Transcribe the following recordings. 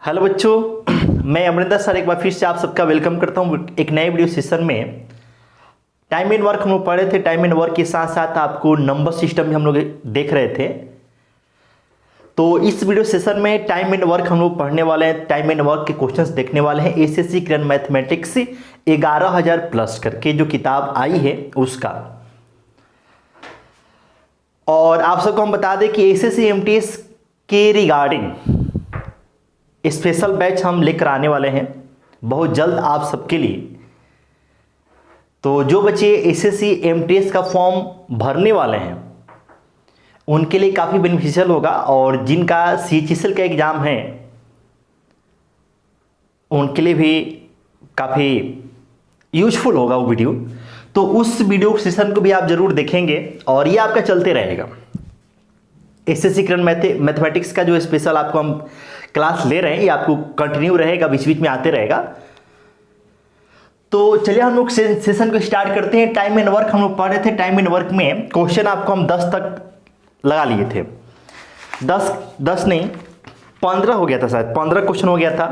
Hello बच्चों, मैं Amarinder sir एक बार फिर से आप सबका वेलकम करता हूँ एक नए वीडियो सेशन में। टाइम एंड वर्क हम लोग पढ़ रहे थे। टाइम एंड वर्क के साथ साथ आपको नंबर सिस्टम भी हम लोग देख रहे थे। तो इस वीडियो सेशन में टाइम एंड वर्क हम लोग पढ़ने वाले हैं। टाइम एंड वर्क के क्वेश्चंस देखने वाले हैं। एसएससी करंट मैथमेटिक्स 11,000 प्लस करके जो किताब आई है उसका। और आप सबको हम बता दें कि एसएससी एमटीएस के रिगार्डिंग स्पेशल बैच हम लेकर आने वाले हैं बहुत जल्द आप सबके लिए। तो जो बच्चे एसएससी एमटीएस का फॉर्म भरने वाले हैं उनके लिए काफ़ी बेनिफिशियल होगा, और जिनका सीएचएसएल का एग्ज़ाम है उनके लिए भी काफ़ी यूजफुल होगा वो वीडियो। तो उस वीडियो सेशन को भी आप ज़रूर देखेंगे और ये आपका चलते रहेगा। एसएससी करंट मैथमेटिक्स का जो स्पेशल आपको हम क्लास ले रहे हैं ये आपको कंटिन्यू रहेगा, बीच बीच में आते रहेगा। तो चलिए हम लोग सेशन को स्टार्ट करते हैं। टाइम एंड वर्क हम लोग पढ़ रहे थे। टाइम एंड वर्क में क्वेश्चन आपको हम 10 तक लगा लिए थे। 10 नहीं 15 हो गया था, शायद 15 क्वेश्चन हो गया था।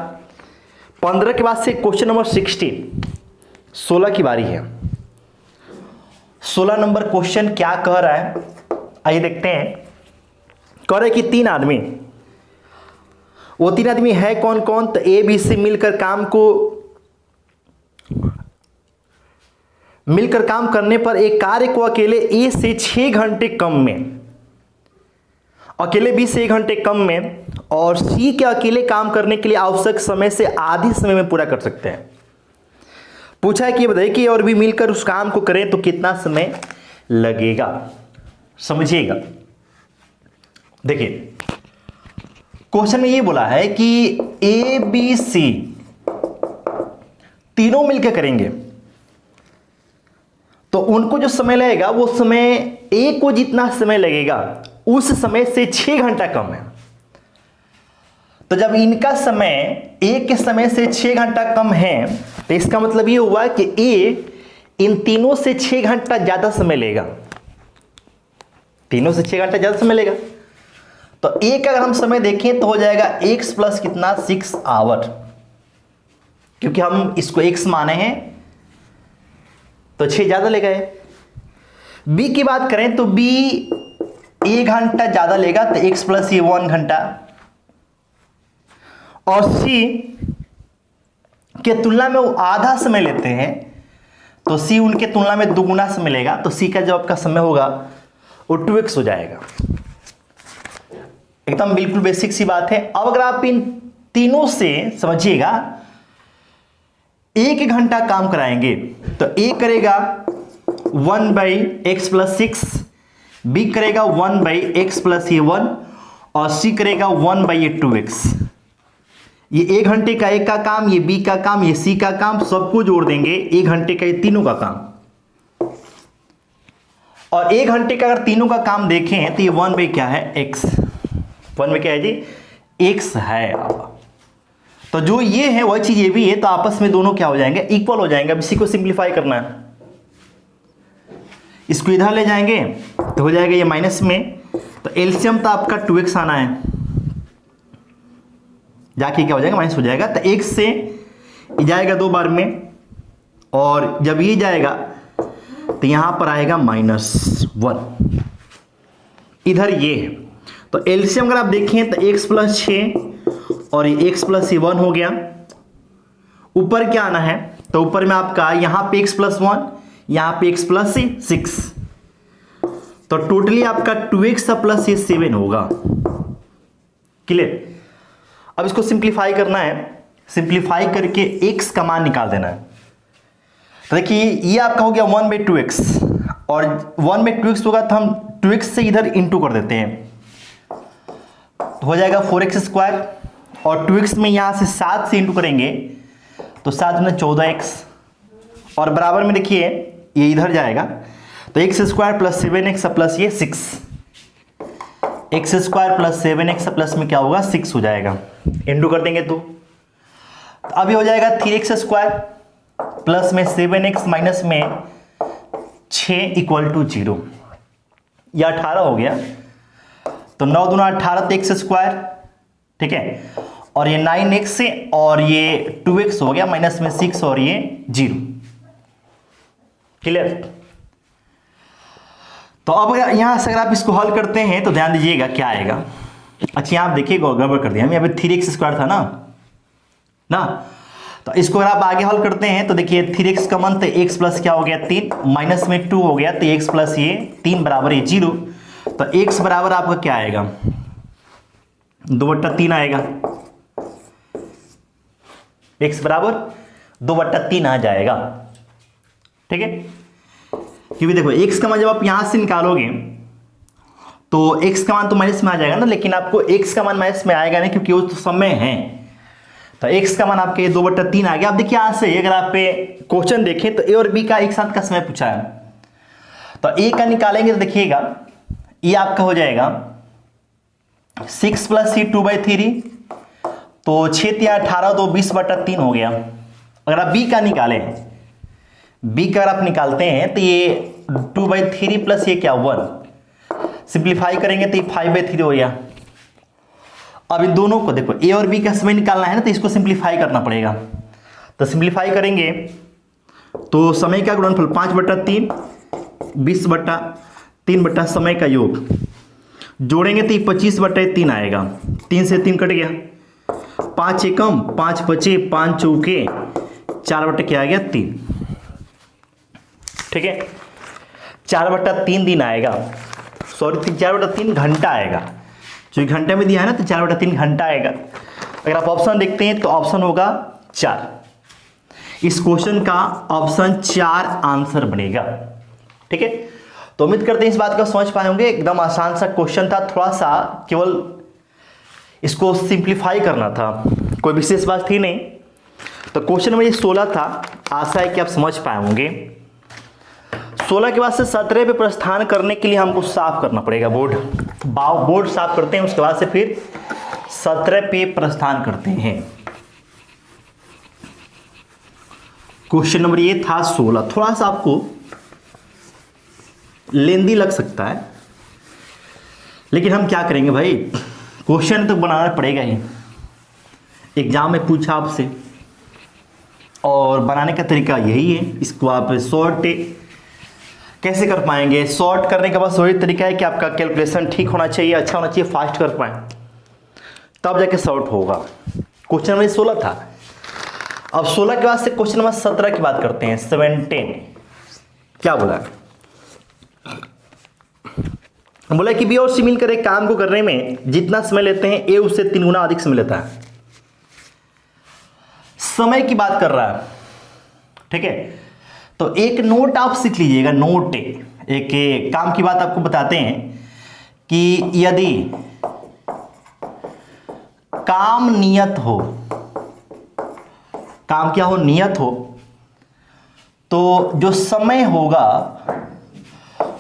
15 के बाद से क्वेश्चन नंबर 16 की बारी है। 16 नंबर क्वेश्चन क्या कह रहा है आइए देखते हैं। कह रहा है कि 3 आदमी, वो 3 आदमी है कौन कौन? तो ए बी सी मिलकर काम करने पर एक कार्य को अकेले ए से 6 घंटे कम में, अकेले बी से 1 घंटे कम में और सी के अकेले काम करने के लिए आवश्यक समय से आधी समय में पूरा कर सकते हैं। पूछा है कि बताइए कि और भी मिलकर उस काम को करें तो कितना समय लगेगा। समझिएगा, देखिए क्वेश्चन में ये बोला है कि ए बी सी तीनों मिलकर करेंगे तो उनको जो समय लगेगा वो समय ए को जितना समय लगेगा उस समय से 6 घंटा कम है। तो जब इनका समय ए के समय से 6 घंटा कम है तो इसका मतलब ये हुआ कि ए इन तीनों से 6 घंटा ज्यादा समय लेगा। तीनों से 6 घंटा ज्यादा समय लेगा। तो एक अगर हम समय देखें तो हो जाएगा x प्लस कितना 6 आवर, क्योंकि हम इसको x माने हैं तो 6 ज्यादा ले गए। b की बात करें तो b 1 घंटा ज्यादा लेगा तो x प्लस ये 1 घंटा, और c के तुलना में वो आधा समय लेते हैं तो c उनके तुलना में दुगुना समय लेगा। तो c का जो आपका समय होगा वो 2x हो जाएगा। एकदम बिल्कुल बेसिक सी बात है। अब अगर आप इन तीनों से समझिएगा 1 घंटा काम कराएंगे तो ए करेगा 1/x प्लस 6, बी करेगा 1/x प्लस ये 1 और सी करेगा 1/2x। ये 1 घंटे का एक का काम, ये बी का काम, ये सी का काम, सबको जोड़ देंगे 1 घंटे का ये तीनों का काम। और 1 घंटे का अगर तीनों का काम देखें तो ये 1 क्या है x, 1 में क्या है जी x है। तो जो ये है वही चीज ये भी है, तो आपस में दोनों क्या हो जाएंगे इक्वल हो जाएंगे। अब इसी को सिंप्लीफाई करना है, इसको इधर ले जाएंगे तो हो जाएगा ये माइनस में, तो एलसीएम तो आपका 2x आना है, जाके क्या हो जाएगा माइनस हो जाएगा। तो x से ये जाएगा 2 बार में और जब ये जाएगा तो यहां पर आएगा -1, इधर ये है। तो एलसीएम अगर आप देखें तो x प्लस 6 और ये x प्लस 1 हो गया। ऊपर क्या आना है तो ऊपर में आपका यहां पे x प्लस 1, यहां पे x प्लस 6, तो टोटली आपका 2x प्लस 7 होगा। क्लियर? अब इसको सिंप्लीफाई करना है, सिंप्लीफाई करके x का मान निकाल देना है। तो देखिए ये आपका हो गया 1/2x और 1/2x होगा तो हम 2x से इधर इंटू कर देते हैं तो हो जाएगा 4x² और 2x में यहां से 7 से इंटू करेंगे तो 7 में 14x और बराबर में देखिए ये इधर जाएगा तो x² प्लस 7x प्लस ये 6, x² प्लस 7x प्लस में क्या होगा 6 हो जाएगा। इंटू कर देंगे तो अभी हो जाएगा 3x² प्लस में 7x माइनस में 6 = 0, यह 18 हो गया। तो 9 दूना 18 तो x², ठीक है। और ये 9x और ये 2x हो गया, माइनस में 6 और ये 0। क्लियर? तो अब यहां से अगर आप इसको हल करते हैं तो ध्यान दीजिएगा क्या आएगा। अच्छा यहां आप देखिए गड़बड़ कर दिया, हम यहाँ पे 3x² था ना, तो इसको अगर आप आगे हल करते हैं तो देखिए 3x का मान तो x प्लस क्या हो गया 3, माइनस में 2 हो गया, तो x प्लस ये 3 बराबर ये 0। तो x बराबर आपका क्या आएगा 2/3 आएगा, x बराबर 2/3 आ जाएगा। ठीक है, क्योंकि देखो x का मान जब आप यहां से निकालोगे तो x का मान तो माइनस में आ जाएगा ना, लेकिन आपको x का मान माइनस में आएगा नहीं क्योंकि वो तो समय है। तो x का मान आपके 2/3 आ गया। अब देखिए यहां से अगर आप क्वेश्चन देखें तो a और b का एक साथ का समय पूछा है, तो a का निकालेंगे तो देखिएगा ये आपका हो जाएगा 6 प्लस c 2/3, तो 6 या 18 तो 20/3 हो गया। अगर आप b का निकालें, b का अगर आप निकालते हैं तो ये 2/3 प्लस ये क्या 1, सिंप्लीफाई करेंगे तो ये 5/3 हो गया। अब इन दोनों को देखो a और b का समय निकालना है ना, तो इसको सिंप्लीफाई करना पड़ेगा। तो सिंप्लीफाई करेंगे तो समय का गुणनफल 5/3 20/3 समय का योग जोड़ेंगे तो 25/3 आएगा। 3 से 3 कट गया, 5 एकम 5 बचे, 5 चौके 4 क्या आ गया 3। ठीक है, 4/3 दिन आएगा, सॉरी 4/3 घंटा आएगा, जो घंटे में दिया है ना तो 4/3 घंटा आएगा। अगर आप ऑप्शन देखते हैं तो ऑप्शन होगा 4। इस क्वेश्चन का ऑप्शन 4 आंसर बनेगा। ठीक है, तो उम्मीद करते हैं इस बात को समझ पाए होंगे। एकदम आसान सा क्वेश्चन था, थोड़ा सा केवल इसको सिंप्लीफाई करना था, कोई विशेष बात थी नहीं। तो क्वेश्चन नंबर 16 था, आशा है कि आप समझ पाए होंगे। 16 के बाद से 17 पे प्रस्थान करने के लिए हमको साफ करना पड़ेगा बोर्ड साफ करते हैं, उसके बाद से फिर 17 पे प्रस्थान करते हैं। क्वेश्चन नंबर ये था 16, थोड़ा सा आपको लेंदी लग सकता है, लेकिन हम क्या करेंगे भाई, क्वेश्चन तो बनाना पड़ेगा ही। एग्जाम में पूछा आपसे और बनाने का तरीका यही है। इसको आप शॉर्ट कैसे कर पाएंगे, शॉर्ट करने का बस वही तरीका है कि आपका कैलकुलेशन ठीक होना चाहिए, अच्छा होना चाहिए, फास्ट कर पाए, तब जाके शॉर्ट होगा। क्वेश्चन नंबर 16 था। अब 16 के बाद से क्वेश्चन नंबर 17 की बात करते हैं। 17 क्या बोला, बोला कि बी और सी मिलकर एक काम को करने में जितना समय लेते हैं ए उससे 3 गुना अधिक समय लेता है। समय की बात कर रहा है। ठीक है, तो एक नोट आप सीख लीजिएगा। नोट एक काम की बात आपको बताते हैं कि यदि काम नियत हो, काम क्या हो, नियत हो, तो जो समय होगा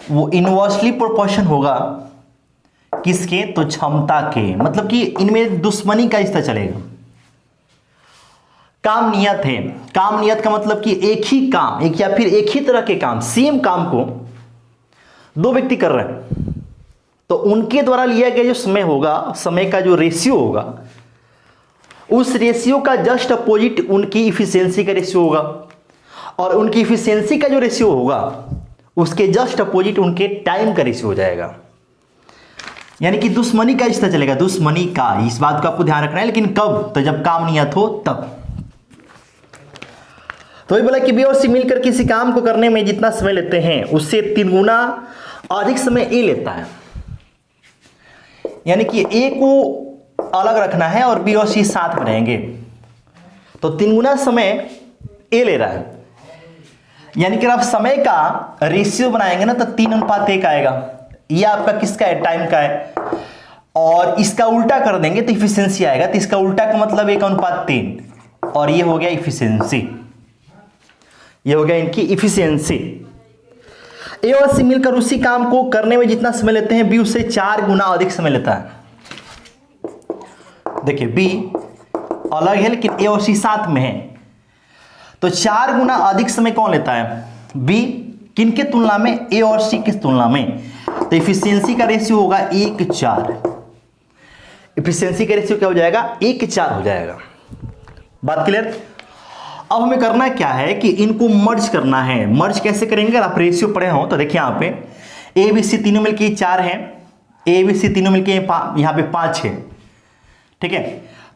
वो इनवर्सली प्रोपोर्शन होगा किसके, तो क्षमता के। मतलब कि इनमें दुश्मनी का रिश्ता चलेगा। काम नियत है, काम नियत का मतलब कि एक ही काम, एक या फिर एक ही तरह के काम, सेम काम को 2 व्यक्ति कर रहे हैं, तो उनके द्वारा लिया गया जो समय होगा, समय का जो रेशियो होगा, उस रेशियो का जस्ट अपोजिट उनकी इफिशियंसी का रेशियो होगा, और उनकी इफिशियंसी का जो रेशियो होगा उसके जस्ट अपोजिट उनके टाइम का रेशियो हो जाएगा। यानी कि दुश्मनी का रिश्ता चलेगा, दुश्मनी का। इस बात को आपको ध्यान रखना है, लेकिन कब, तो जब काम नियत हो तब। तो ये बोला कि बी और सी मिलकर किसी काम को करने में जितना समय लेते हैं उससे 3 गुना अधिक समय ए लेता है। यानी कि ए को अलग रखना है और बी और सी साथ में रहेंगे, तो 3 गुना समय ए ले रहा है। यानी कि आप समय का रेशियो बनाएंगे ना तो 3:1 आएगा। ये आपका किसका है, टाइम का है। और इसका उल्टा कर देंगे तो इफिशियंसी आएगा। तो इसका उल्टा का मतलब 1:3, और ये हो गया इफिशियंसी, ये हो गया इनकी इफिशियंसी। ए और सी मिलकर उसी काम को करने में जितना समय लेते हैं बी उससे 4 गुना अधिक समय लेता है। देखिए बी अलग है लेकिन ए और सी साथ में है, तो 4 गुना अधिक समय कौन लेता है, बी। किन के तुलना में, ए और सी की तुलना में। तो इफिशियंसी का रेशियो होगा 1:4। इफिशियंसी का रेशियो क्या हो जाएगा, 1:4 हो जाएगा। बात क्लियर। अब हमें करना क्या है कि इनको मर्ज करना है। मर्ज कैसे करेंगे, अगर आप रेशियो पढ़े हो तो देखिए यहाँ पे ए बी सी तीनों मिलके 4 है, ए बी सी तीनों मिलके यहाँ पे 5 है, ठीक है।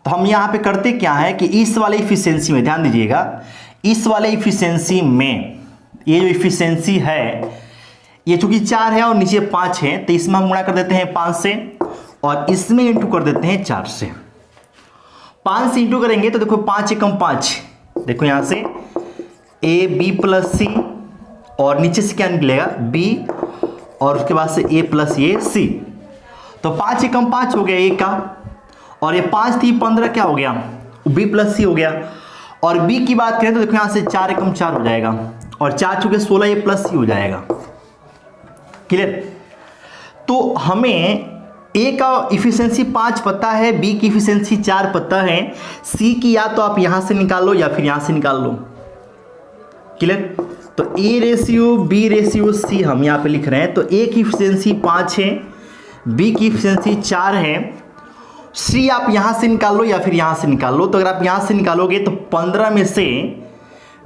तो हम यहाँ पे करते क्या है कि इस वाले इफिशियंसी में ध्यान दीजिएगा, इस वाले इफिशियंसी में ये जो इफिशियंसी है ये चूंकि 4 है और नीचे 5 है तो इसमें हम गुणा कर देते हैं 5 से और इसमें इंटू कर देते हैं 4 से। 5 से इंटू करेंगे तो देखो 5 एकम 5, देखो यहां से ए बी प्लस सी और नीचे से क्या निकलेगा बी और उसके बाद से ए प्लस ये सी। तो 5 एकम 5 हो गया ए का और ये 5 थी 15 क्या हो गया बी प्लस सी हो गया। और बी की बात करें तो देखो यहां से 4 एकम 4 हो जाएगा और 4 चुके 16 ए प्लस सी हो जाएगा। क्लियर। तो हमें ए का इफिशियंसी 5 पता है, बी की इफिशियंसी 4 पता है, सी की या तो आप यहां से निकाल लो या फिर यहां से निकाल लो। क्लियर। तो A ratio B ratio C हम यहां पे लिख रहे हैं। तो ए की इफिशियंसी 5 है, बी की इफिशियंसी 4 है, सी आप यहां से निकाल लो या फिर यहां से निकाल लो। तो अगर आप यहां से निकालोगे तो 15 में से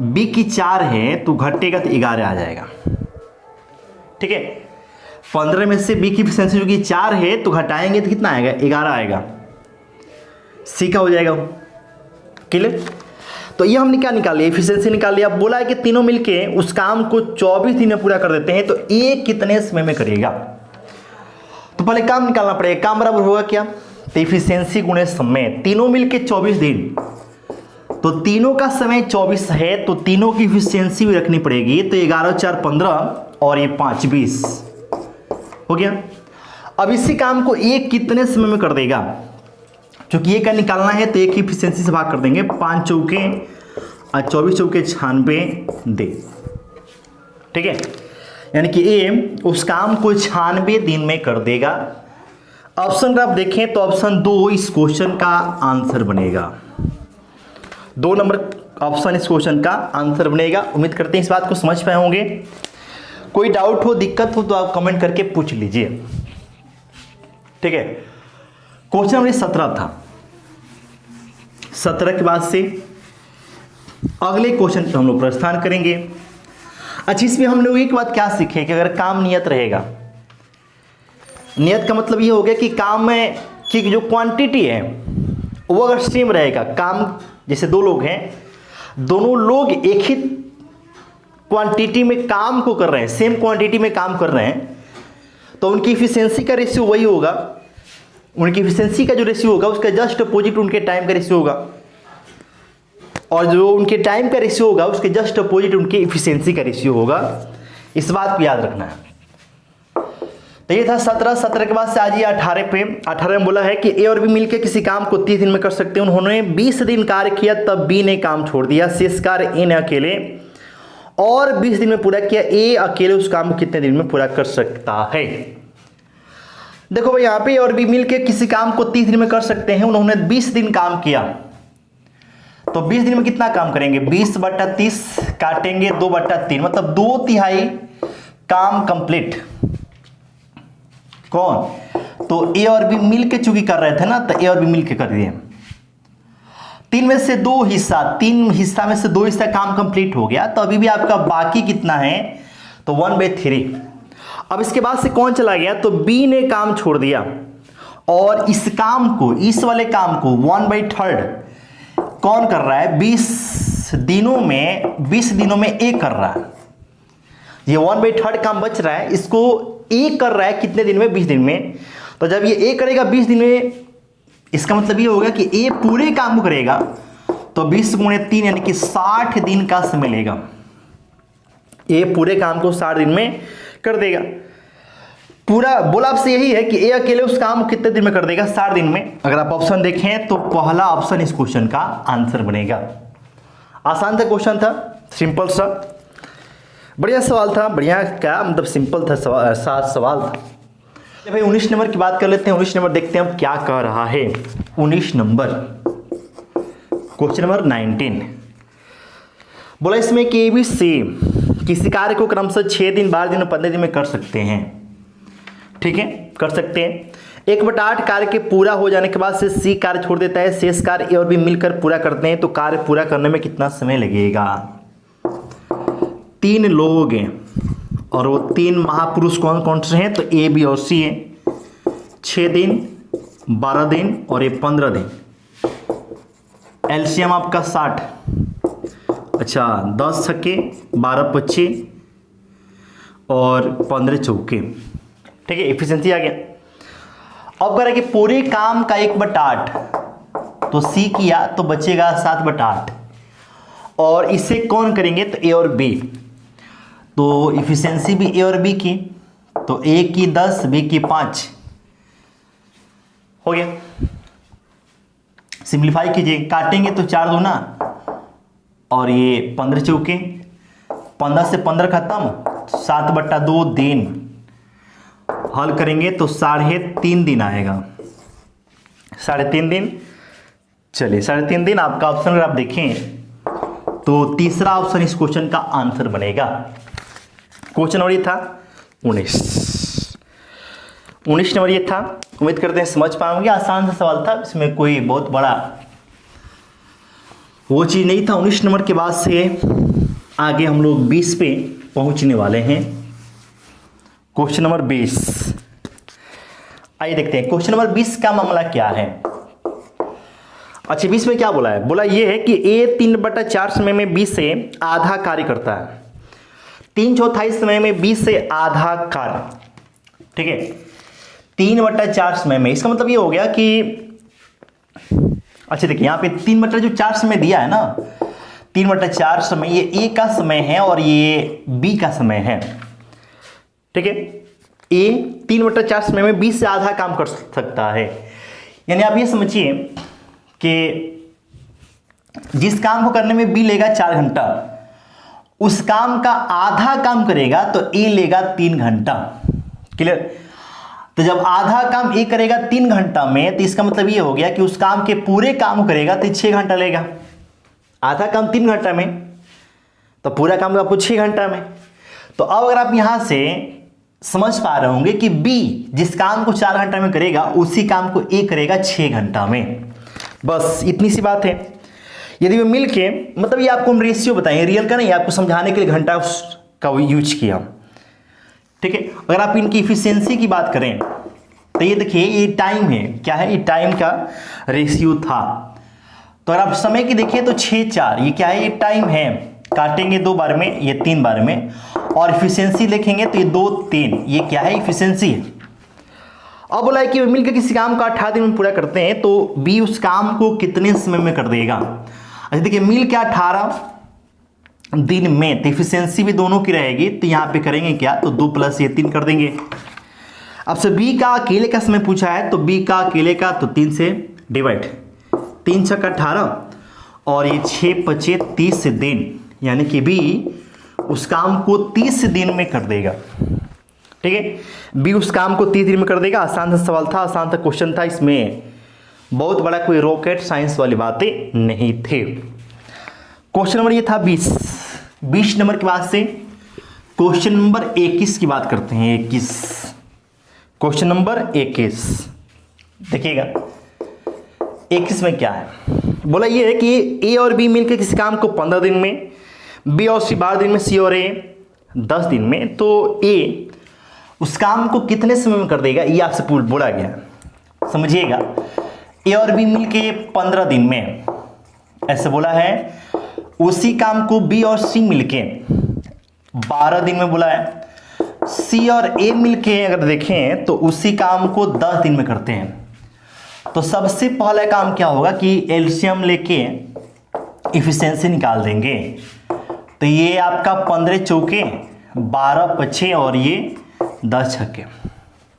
बी की 4 है तो घटेगा तो 11 आ जाएगा, ठीक है। 15 में से बी की इफिशियंसी जो कि 4 है तो घटाएंगे तो कितना आएगा 11 आएगा, सी का हो जाएगा। क्लियर। तो ये हमने क्या निकाल लिया, इफिशियंसी निकाल लिया। अब बोला है कि तीनों मिलके उस काम को 24 दिन में पूरा कर देते हैं, तो ए कितने समय में करेगा। तो पहले काम निकालना पड़ेगा। काम बराबर होगा क्या, तो इफिशियंसी गुणे समय, तीनों मिलके 24 दिन, तो तीनों का समय 24 है तो तीनों की इफिशियंसी भी रखनी पड़ेगी। तो 11 4 15 और ये 5 20 हो गया। अब इसी काम को एक कितने समय में कर देगा, क्योंकि ये का निकालना है तो एक की इफिशियंसी से भाग कर देंगे। 5 चौके और 24 चौके 96 दे, ठीक है। यानी कि ए उस काम को 96 दिन में कर देगा। ऑप्शन अगर आप देखें तो ऑप्शन 2 इस क्वेश्चन का आंसर बनेगा। 2 नंबर ऑप्शन इस क्वेश्चन का आंसर बनेगा। उम्मीद करते हैं इस बात को समझ पाए होंगे। कोई डाउट हो दिक्कत हो तो आप कमेंट करके पूछ लीजिए, ठीक है। क्वेश्चन नंबर 17 था। 17 के बाद से अगले क्वेश्चन पे हम लोग प्रस्थान करेंगे। अच्छा, इसमें हम लोग एक बात क्या सीखे कि अगर काम नियत रहेगा, नियत का मतलब ये हो गया कि काम में की जो क्वांटिटी है वो अगर सेम रहेगा, काम जैसे 2 लोग हैं, दोनों लोग एक ही क्वांटिटी में काम को कर रहे हैं, सेम क्वांटिटी में काम कर रहे हैं, तो उनकी इफिशियंसी का रेशियो वही होगा। उनकी इफिशियंसी का जो रेशियो होगा उसका जस्ट अपोजिट उनके टाइम का रेशियो होगा, और जो उनके टाइम का रेशियो होगा उसके जस्ट अपोजिट उनके इफिशियंसी का रेशियो होगा। इस बात को याद रखना है। तो ये था 17 के बाद से आज ये 18 पे। 18 में बोला है कि ए और बी मिलकर किसी काम को 30 दिन में कर सकते हैं। उन्होंने 20 दिन कार्य किया तब बी ने काम छोड़ दिया। शेष कार्य ए ने अकेले और 20 दिन में पूरा किया। ए अकेले उस काम को कितने दिन में पूरा कर सकता है। देखो भाई, यहाँ पे ए और बी मिलकर किसी काम को 30 दिन में कर सकते हैं। उन्होंने 20 दिन काम किया, तो 20 दिन में कितना काम करेंगे, 20/30 काटेंगे 2/3, मतलब 2/3 काम कंप्लीट। कौन, तो ए और बी मिलके चूंकि कर रहे थे ना, तो ए और बी मिलके कर दिए। 3 में से 2 हिस्सा, 3 हिस्सा में से 2 हिस्सा काम कंप्लीट हो गया, तो अभी भी आपका बाकी कितना है, तो 1/3। अब इसके बाद से कौन चला गया, तो बी ने काम छोड़ दिया और इस काम को, इस वाले काम को 1/3 कौन कर रहा है, 20 दिनों में ए कर रहा है। ये 1/3 काम बच रहा है, इसको ए कर रहा है कितने दिन में, 20 दिन में। तो जब ये ए करेगा 20 दिन में, इसका मतलब ये होगा कि ए पूरे काम को करेगा, तो 20 × 3 यानी कि 60 दिन का समय लेगा। ए पूरे काम को 60 दिन में कर देगा। पूरा बोला आपसे यही है कि ए अकेले उस काम को कितने दिन में कर देगा, 60 दिन में। अगर आप ऑप्शन देखें तो पहला ऑप्शन इस क्वेश्चन का आंसर बनेगा। आसान था क्वेश्चन, था सिंपल सा, बढ़िया सवाल था। बढ़िया क्या मतलब, सिंपल था सवाल था। भाई 19 नंबर की बात कर लेते हैं। 19 नंबर देखते हैं हम क्या कह रहा है। 19 नंबर क्वेश्चन नंबर 19 बोला इसमें कि ए बी सी किसी कार्य को क्रमशः 6 दिन 12 दिन और 15 दिन में कर सकते हैं। ठीक है, कर सकते हैं। 1/8 कार्य के पूरा हो जाने के बाद से सी कार्य छोड़ देता है, शेष कार्य ए और बी मिलकर पूरा करते हैं, तो कार्य पूरा करने में कितना समय लगेगा? 3 लोग हैं और वो 3 महापुरुष कौन कौन से हैं? तो ए बी और सी हैं। 6 दिन, 12 दिन और ये 15 दिन। एलसीएम आपका 60। अच्छा, 10 छक्के, 12 पच्चे और 15 चौके। ठीक है, एफिशिएंसी आ गया। अब करें कि पूरे काम का 1/8, तो सी किया तो बचेगा 7/8 और इसे कौन करेंगे? तो ए और बी। तो इफिशिएंसी भी ए और बी की, तो ए की 10, बी की 5 हो गया। सिंप्लीफाई कीजिए, काटेंगे तो 4 दूना और ये 15 चौके, 15 से 15 खत्म, 7/2 दिन। हल करेंगे तो 3.5 दिन आएगा। 3.5 दिन। चलिए 3.5 दिन आपका ऑप्शन अगर आप देखें तो तीसरा ऑप्शन इस क्वेश्चन का आंसर बनेगा। क्वेश्चन नंबर ये था 19 नंबर ये था। उम्मीद करते हैं समझ पाएंगे। आसान सा सवाल था, इसमें कोई बहुत बड़ा वो चीज नहीं था। 19 नंबर के बाद से आगे हम लोग 20 पे पहुंचने वाले हैं। क्वेश्चन नंबर 20, आइए देखते हैं क्वेश्चन नंबर 20 का मामला क्या है। अच्छा, 20 में क्या बोला है? बोला ये है कि ए 3/4 समय में बी से आधा कार्य करता है, 3/4 समय में बी से आधा कार्य। ठीक है, 3/4 समय में, इसका मतलब ये हो गया कि अच्छा देखिए यहाँ पे 3/4 समय दिया है ना, 3/4 समय ये ए का समय है और ये बी का समय है। ठीक है, ए 3/4 समय में बी से आधा काम कर सकता है। यानी आप ये समझिए कि जिस काम को करने में बी लेगा 4 घंटा, उस काम का आधा काम करेगा तो ए लेगा 3 घंटा। क्लियर? तो जब आधा काम ए करेगा 3 घंटा में, तो इसका मतलब ये हो गया कि उस काम के पूरे काम करेगा तो 6 घंटा लेगा। आधा काम 3 घंटा में तो पूरा काम आपको 6 घंटा में। तो अब अगर आप यहां से समझ पा रहे होंगे कि बी जिस काम को 4 घंटा में करेगा उसी काम को ए करेगा 6 घंटा में। बस इतनी सी बात है। यदि वे मिल के, मतलब ये आपको हम रेशियो बताएं, रियल का नहीं, आपको समझाने के लिए घंटा का यूज किया। ठीक है, अगर आप इनकी इफिशियंसी की बात करें तो ये देखिए ये टाइम है, क्या है? ये टाइम का रेशियो था। तो अगर आप समय की देखिए तो 6-4, ये क्या है? ये टाइम है। काटेंगे 2 बार में, ये 3 बार में, और इफिशियंसी लिखेंगे तो ये 2-3, ये क्या है? इफिशियंसी है। अब बोला है कि मिलकर किसी काम को 18 दिन में पूरा करते हैं तो बी उस काम को कितने समय में कर देगा? अच्छा देखिए, मिल के 18 दिन में, तो इफिशियंसी भी दोनों की रहेगी, तो यहां पे करेंगे क्या? तो 2 + ये 3 कर देंगे। अब से बी का अकेले का समय पूछा है, तो बी का अकेले का तो 3 से डिवाइड, 3 × 18 और ये 6 × 30 दिन, यानी कि बी उस काम को 30 दिन में कर देगा। ठीक है, बी उस काम को 30 दिन में कर देगा। आसान सा सवाल था, आसान सा क्वेश्चन था, इसमें बहुत बड़ा कोई रॉकेट साइंस वाली बातें नहीं थे। क्वेश्चन नंबर ये था 20 नंबर के बाद से क्वेश्चन नंबर 21 की बात करते हैं। 21, क्वेश्चन नंबर 21 देखिएगा। 21 में क्या है? बोला ये है कि ए और बी मिलकर किसी काम को 15 दिन में, बी और सी 12 दिन में, सी और ए 10 दिन में, तो ए उस काम को कितने समय में कर देगा? ये आपसे बोला गया। समझिएगा, ए और बी मिलके 15 दिन में, ऐसे बोला है। उसी काम को बी और सी मिलके 12 दिन में बोला है। सी और ए मिलके अगर देखें तो उसी काम को 10 दिन में करते हैं। तो सबसे पहला काम क्या होगा कि एलसीएम लेके इफिशियंसी निकाल देंगे। तो ये आपका 15 चौके, 12 पच्छे और ये 10 छक्के।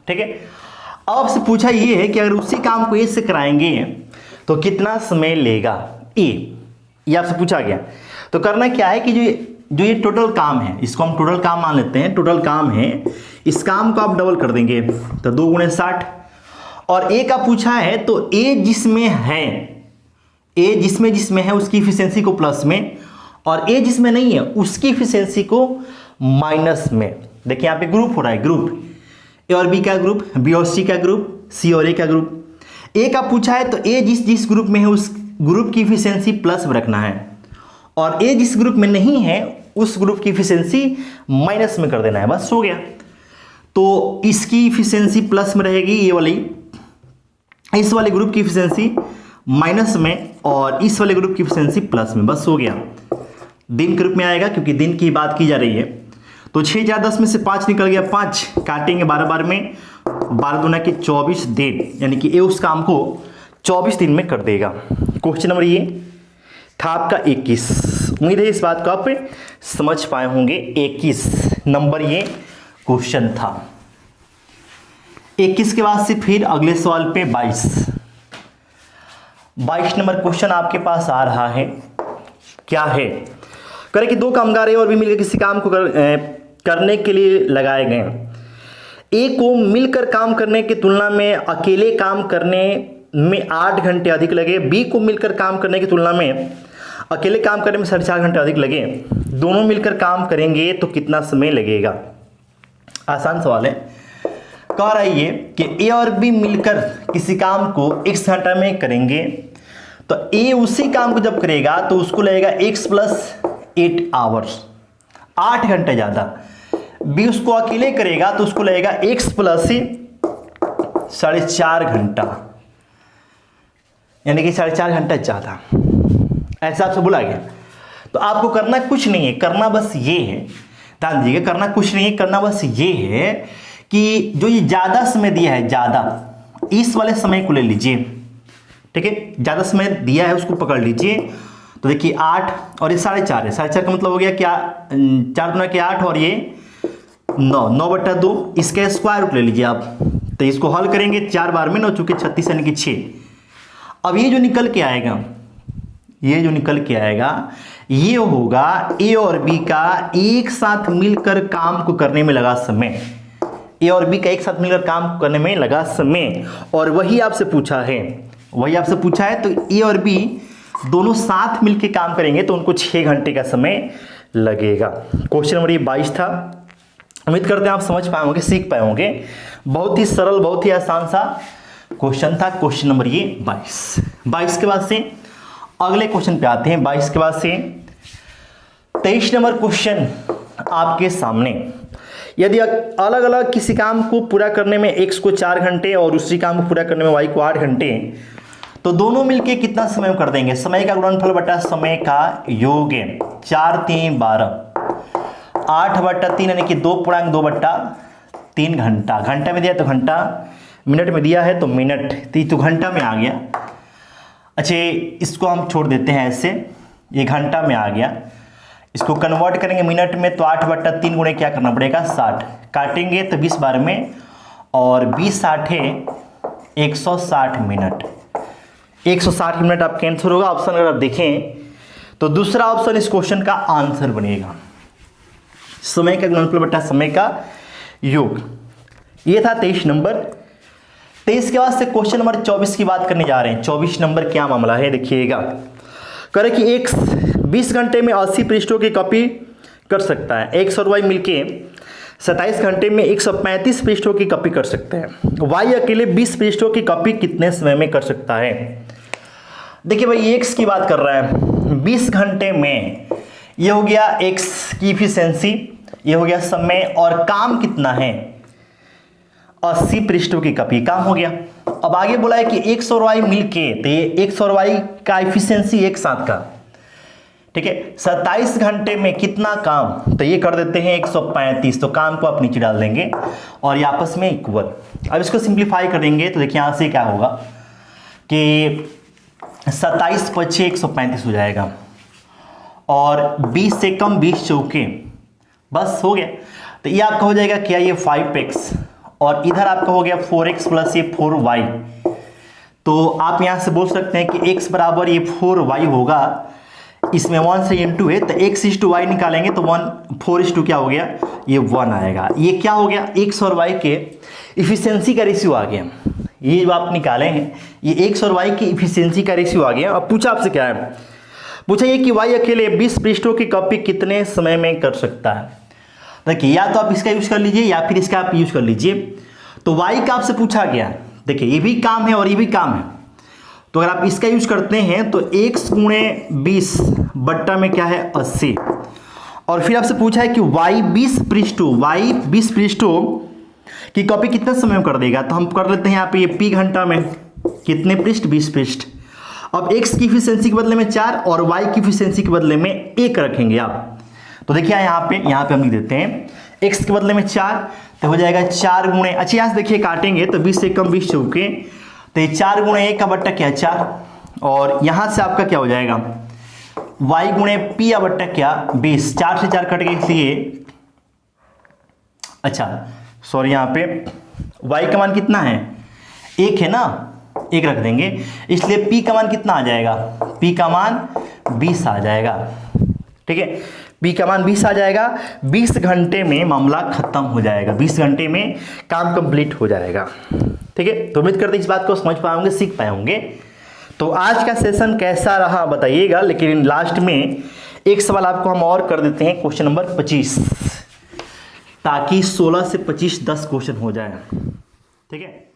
ठीक है, अब आपसे पूछा ये है कि अगर उसी काम को ए से कराएंगे तो कितना समय लेगा? ये आपसे पूछा गया। तो करना क्या है कि जो ये टोटल काम है, इसको हम टोटल काम मान लेते हैं। टोटल काम है, इस काम को आप डबल कर देंगे तो 2 × 60, और ए का पूछा है तो ए जिसमें है, ए जिसमें है उसकी इफिशियंसी को प्लस में, और ए जिसमें नहीं है उसकी इफिशियंसी को माइनस में। देखिए यहाँ पे ग्रुप हो रहा है, ग्रुप ए और बी का ग्रुप, बी और सी का ग्रुप, सी और ए का ग्रुप। ए का पूछा है तो ए जिस ग्रुप में है उस ग्रुप की इफिशियंसी प्लस में रखना है, और ए जिस ग्रुप में नहीं है उस ग्रुप की इफिशियंसी माइनस में कर देना है, बस हो गया। तो इसकी इफिशियंसी प्लस में रहेगी, ये वाली, इस वाले ग्रुप की इफिशियंसी माइनस में, और इस वाले ग्रुप की इफिशियंसी प्लस में, बस हो गया। दिन के रूप में आएगा क्योंकि दिन की बात की जा रही है। तो 6 4 10 में से 5 निकल गया, 5 काटेंगे 12 बार में, 12 दूना के 24 दिन, यानी कि ये उस काम को 24 दिन में कर देगा। क्वेश्चन नंबर ये था आपका 21। उम्मीद है इस बात को आप समझ पाए होंगे। 21 नंबर ये क्वेश्चन था। 21 के बाद से फिर अगले सवाल पे 22 नंबर क्वेश्चन आपके पास आ रहा है। क्या है? करे कि 2 कामगार और भी मिलकर किसी काम को करने के लिए लगाए गए। ए को मिलकर काम करने की तुलना में अकेले काम करने में 8 घंटे अधिक लगे। बी को मिलकर काम करने की तुलना में अकेले काम करने में 4.5 घंटे अधिक लगे। दोनों मिलकर काम करेंगे तो कितना समय लगेगा? आसान सवाल है। कह रहा है ये कि ए और बी मिलकर किसी काम को x घंटा में करेंगे, तो ए उसी काम को जब करेगा तो उसको लगेगा x + 8 आवर्स, 8 घंटे ज़्यादा। बी उसको अकेले करेगा तो उसको लगेगा x + 4.5 घंटा, यानी कि 4.5 घंटा ज़्यादा, ऐसा आपसे बोला गया। तो आपको करना कुछ नहीं है, करना बस ये है, ध्यान दीजिएगा, करना कुछ नहीं है, करना बस ये है कि जो ये ज़्यादा समय दिया है, ज़्यादा, इस वाले समय को ले लीजिए, ठीक है। ज़्यादा समय दिया है उसको पकड़ लीजिए। तो देखिए 8 और ये 4.5 है, 4.5 का मतलब हो गया क्या, 4 दूना के 8 और ये 9, 9/2, इसका स्क्वायर रूट ले लीजिए आप। तो इसको हल करेंगे 4 बार में, 9 चूँकि 36 यानी कि 6। अब ये जो निकल के आएगा, ये जो निकल के आएगा ये होगा ए और बी का एक साथ मिलकर काम को करने में लगा समय। ए और बी का एक साथ मिलकर काम करने में लगा समय, और वही आपसे पूछा है, वही आपसे पूछा है। तो ए और बी दोनों साथ मिलकर काम करेंगे तो उनको 6 घंटे का समय लगेगा। क्वेश्चन नंबर ये 22 था। उम्मीद करते हैं आप समझ पाए होंगे, सीख पाए होंगे। बहुत ही सरल, बहुत ही आसान सा क्वेश्चन था। क्वेश्चन नंबर ये 22 के बाद से अगले क्वेश्चन पे आते हैं। 22 के बाद से 23 नंबर क्वेश्चन आपके सामने। यदि अलग अलग किसी काम को पूरा करने में x को 4 घंटे और उसी काम को पूरा करने में y को 8 घंटे, तो दोनों मिलके कितना समय कर देंगे? समय का गुणनफल बटा समय का योग है। 4 3 12, 8/3 यानी कि 2.2/3 घंटा। घंटा में दिया तो घंटा, मिनट में दिया है तो मिनट, तो घंटा में आ गया। अच्छा, इसको हम छोड़ देते हैं ऐसे, ये घंटा में आ गया। इसको कन्वर्ट करेंगे मिनट में तो 8/3 गुणे क्या करना पड़ेगा, 60। काटेंगे तो 20 बार में, और 20 60 160 मिनट। 160 मिनट आपका आंसर होगा। ऑप्शन अगर आप देखें तो दूसरा ऑप्शन इस क्वेश्चन का आंसर बनेगा, समय का गुणनफल बटा समय का योग। ये था 23 नंबर। 23 के बाद से क्वेश्चन नंबर 24 की बात करने जा रहे हैं। 24 नंबर क्या मामला है देखिएगा। करे कि एक 20 घंटे में 80 पृष्ठों की कॉपी कर सकता है। एक्स और वाई मिलके 27 घंटे में 135 पृष्ठों की कॉपी कर सकते हैं। वाई अकेले 20 पृष्ठों की कॉपी कितने समय में कर सकता है? देखिए भाई, एक्स की बात कर रहा है 20 घंटे में, ये हो गया एक्स की इफिशियंसी, ये हो गया समय, और काम कितना है 80 पृष्ठों की कॉपी, काम हो गया। अब आगे बोला है कि एक्स और वाई मिलके, तो ये एक्स और वाई का इफिशियंसी एक साथ का, ठीक है, 27 घंटे में कितना काम, तो ये कर देते हैं 135। तो काम को आप नीचे डाल देंगे और ये आपस में इक्वल। अब इसको सिंप्लीफाई करेंगे तो देखिए यहाँ से क्या होगा कि 27 × 135 हो जाएगा, और 20 से कम 20 चौके, बस हो गया। तो ये आपका हो जाएगा क्या, ये 5x, और इधर आपका हो गया 4x + ये 4y। तो आप यहाँ से बोल सकते हैं कि x बराबर ये 4y होगा। इसमें 1 से इंटू है तो x/y निकालेंगे तो 4 क्या हो गया, ये 1 आएगा। ये क्या हो गया, x और y के इफिशियंसी का रेशियो आ गया। ये जो आप निकाले हैं ये x और y की इफिशियंसी का रेशियो आ गया। अब पूछा आपसे क्या है, पूछा ये कि y अकेले 20 पृष्ठों की कॉपी कितने समय में कर सकता है। देखिए, या तो आप इसका यूज कर लीजिए या फिर इसका आप यूज कर लीजिए। तो y का आपसे पूछा गया, देखिए ये भी काम है और ये भी काम है, तो अगर आप इसका यूज करते हैं तो x गुणे 20 बट्टा में क्या है 80, और फिर आपसे पूछा है कि y 20 पृष्ठों की कॉपी कितने समय में कर देगा, तो हम कर लेते हैं यहाँ पे ये p घंटा में, कितने पृष्ठ 20 पृष्ठ। अब x की इफिशियंसी के बदले में 4 और y की इफिशियंसी के बदले में 1 रखेंगे आप, तो देखिए यहाँ पे हम लिख देते हैं x के बदले में 4, तो हो जाएगा 4 गुणे, अच्छा यहाँ से देखिए काटेंगे तो 20 से कम 20 चौके, तो ये 4 गुणे 1 का बट्टा क्या है 4, और यहाँ से आपका क्या हो जाएगा y गुणे p का बट्टा क्या 20, 4 से 4 कट गए इसलिए, अच्छा सॉरी यहाँ पे y का मान कितना है 1 है ना, 1 रख देंगे, इसलिए p का मान कितना आ जाएगा, p का मान 20 आ जाएगा। ठीक है, p का मान 20 आ जाएगा। 20 घंटे में मामला खत्म हो जाएगा, 20 घंटे में काम कंप्लीट हो जाएगा। ठीक है, तो उम्मीद करते हैं इस बात को समझ पाए होंगे, सीख पाए होंगे। तो आज का सेशन कैसा रहा बताइएगा, लेकिन लास्ट में एक सवाल आपको हम और कर देते हैं, क्वेश्चन नंबर 25, ताकि 16 से 25 10 क्वेश्चन हो जाए। ठीक है।